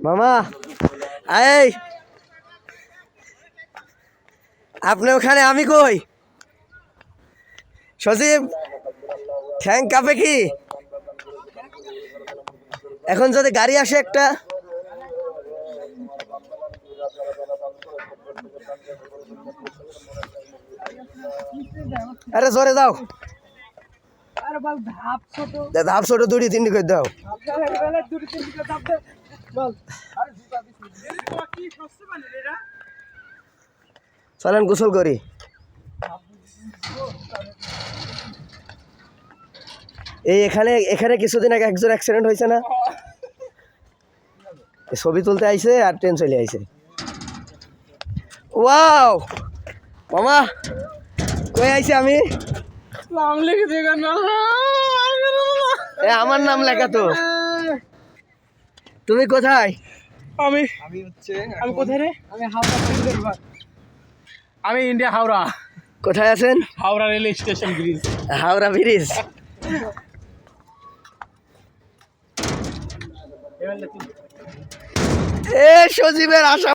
মামা এই আপনি ওখানে, আমি কই? সজীব ঠ্যাং কাঁপে কি? এখন যদি গাড়ি আসে একটা, আরে জোরে দাও, ধাপ ছোট দুটি তিনটি করে দাও। চলেন গোসল করি। এই এখানে কিছুদিন আগে একজন অ্যাক্সিডেন্ট হয়েছে না, ছবি তুলতে আইছে আর ট্রেন চলে আইছে। ওয়াও মামা কই আইছে? আমি নাম লিখেছি আমার নাম লেখা তো। তুমি কোথায়? আমি কোথায় রে? আমি ইন্ডিয়া হাওড়া। কোথায় আছেন? Howrah rail station bridge. Howrah bridge. এ সজীবের আশা